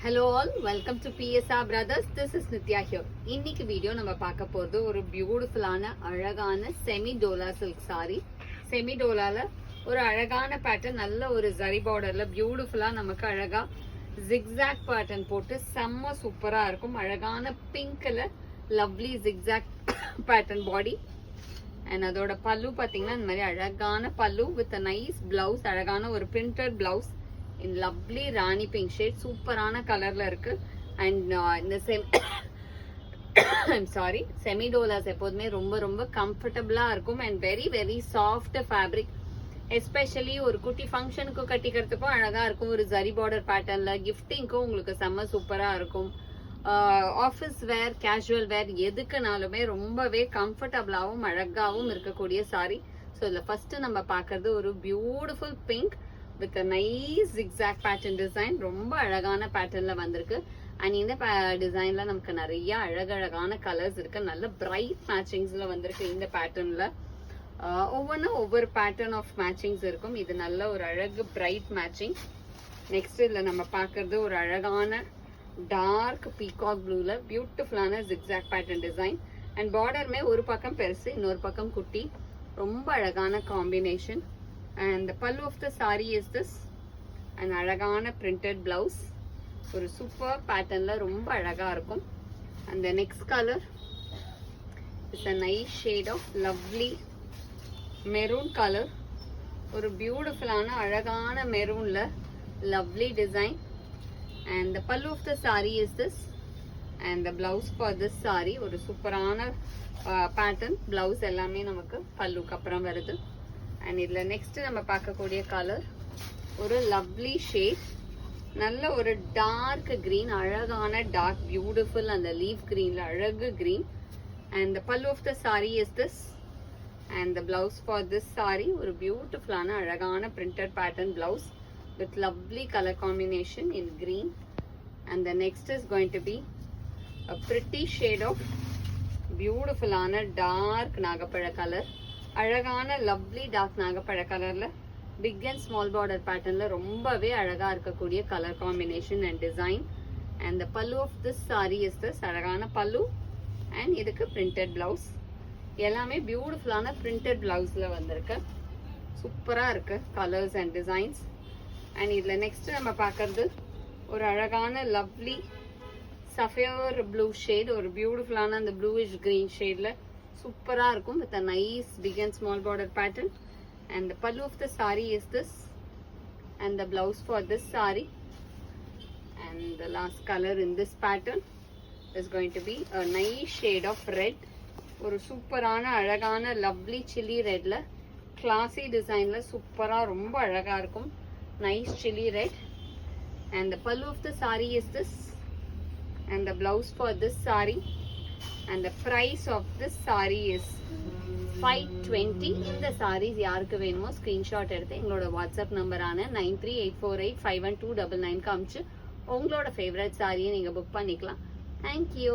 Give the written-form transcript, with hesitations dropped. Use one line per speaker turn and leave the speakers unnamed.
Hello all, welcome to PSR Brothers. This is Nitya here. இன்னைக்கு video நம்ம பார்க்க போறது ஒரு பியூட்டிஃபுல்லான அழகான semi Dola silk saree. Semi டோலால ஒரு அழகான பேட்டர்ன், நல்ல ஒரு ஜரி பார்டர்ல பியூட்டிஃபுல்லா நமக்கு அழகா zigzag பேட்டர்ன் போட்டு செம்ம சூப்பரா இருக்கும். அழகான பிங்க்ல lovely zigzag pattern body. And அதோட பல்லு பாத்தீங்கன்னா இந்த மாதிரி அழகான பல்லு வித் நைஸ் பிளவுஸ், அழகான ஒரு printed blouse in lovely rani pink shade, சூப்பரான கலர்ல இருக்கு. அண்ட் இந்த செமி டோலாஸ் எப்போதுமே ரொம்ப ரொம்ப கம்ஃபர்டபுளா இருக்கும் and very very soft fabric. Especially ஒரு குட்டி ஃபங்க்ஷனுக்கு கட்டிக்கிறதுக்கும் அழகா இருக்கும். ஒரு ஜரி பார்டர் பேட்டர்ன்ல கிஃப்டிங்க்கும் உங்களுக்கு செம்ம சூப்பரா இருக்கும். ஆஃபீஸ் வேர், கேஷுவல் வேர் எதுக்குனாலுமே ரொம்பவே கம்ஃபர்டபுளாகவும் அழகாகவும் இருக்கக்கூடிய சாரி. ஸோ இதில் ஃபர்ஸ்ட் நம்ம பார்க்கறது ஒரு beautiful pink with nice zigzag pattern design. ரொம்ப அழகான பேட்டர்ன்ல வந்திருக்கு. அண்ட் இந்த டிசைன்ல நமக்கு நிறைய அழகழகான கலர்ஸ் இருக்கு. நல்ல பிரைட் மேட்சிங்ஸ்ல வந்திருக்கு. இந்த பேட்டர்ன்ல ஒவ்வொன்றும் ஒவ்வொரு பேட்டர்ன் ஆஃப் மேட்சிங்ஸ் இருக்கும். இது நல்ல ஒரு அழகு பிரைட் மேட்சிங். நெக்ஸ்ட் இதுல நம்ம பார்க்கறது ஒரு அழகான டார்க் பீகாக் ப்ளூல பியூட்டிஃபுல்லான zigzag பேட்டர்ன் டிசைன். அண்ட் பார்டருமே ஒரு பக்கம் பெருசு, இன்னொரு பக்கம் குட்டி. ரொம்ப அழகான combination. And the pallu of the saree is this. An அழகான printed blouse. ஒரு சூப்பர் பேட்டர்ன்ல ரொம்ப அழகா இருக்கும். And the next color is a nice shade of lovely maroon color. ஒரு பியூட்டிஃபுல்லான அழகான மெரூன்ல lovely design. And the pallu of the saree is this. And the blouse for this saree ஒரு சூப்பரான பேட்டர்ன். பிளவுஸ் எல்லாமே நமக்கு பல்லுக்கு அப்புறம் வருது. அண்ட் இதில் நெக்ஸ்ட் நம்ம பார்க்கக்கூடிய கலர் ஒரு லவ்லி ஷேட், நல்ல ஒரு டார்க் கிரீன், அழகான டார்க் பியூட்டிஃபுல் அந்த லீஃப் கிரீன்ல அழகு green. And the pallu of the sari is this. And the blouse for this sari ஒரு பியூட்டிஃபுல்லான அழகான printed pattern blouse with lovely colour combination in green. And the next is going to be a pretty shade of பியூட்டிஃபுல்லான dark நாகப்பழ colour. அழகான lovely dark நாகப்பழ கலர்ல big and small border பேட்டர்ன்ல ரொம்பவே அழகா இருக்கக்கூடிய colour combination and design. And the pallu of this sari is this. அழகான பல்லு அண்ட் இதுக்கு பிரிண்டட் பிளவுஸ். எல்லாமே பியூட்டிஃபுல்லான பிரிண்டட் பிளவுஸ்ல வந்திருக்கு. சூப்பரா இருக்கு கலர்ஸ் அண்ட் டிசைன்ஸ். அண்ட் இதுல நெக்ஸ்ட் நம்ம பார்க்கறது ஒரு அழகான லவ்லி சஃபயர் ப்ளூ ஷேட், ஒரு பியூட்டிஃபுல்லான அந்த ப்ளூயிஷ் கிரீன் ஷேட்ல சூப்பரா இருக்கும் with a nice big and small border pattern. And the pallu of the saree is this. And the blouse for this saree. And the last color in this pattern is going to be a nice shade of red. ஒரு சூப்பரான அழகான lovely chilli ரெட்ல கிளாசி டிசைன்ல சூப்பரா ரொம்ப அழகா இருக்கும். Nice chilli red. And the pallu of the saree is this. And the blouse for this saree. And the price of this saree is 520. இந்த sarees யாருக்கு வேணுமோ ஸ்கிரீன்ஷாட் எடுத்து எங்களோட வாட்ஸ்அப் நம்பரான 9384851299 காமிச்சு உங்களோட ஃபேவரட் சாரியை நீங்க புக் பண்ணிக்கலாம். தேங்க்யூ.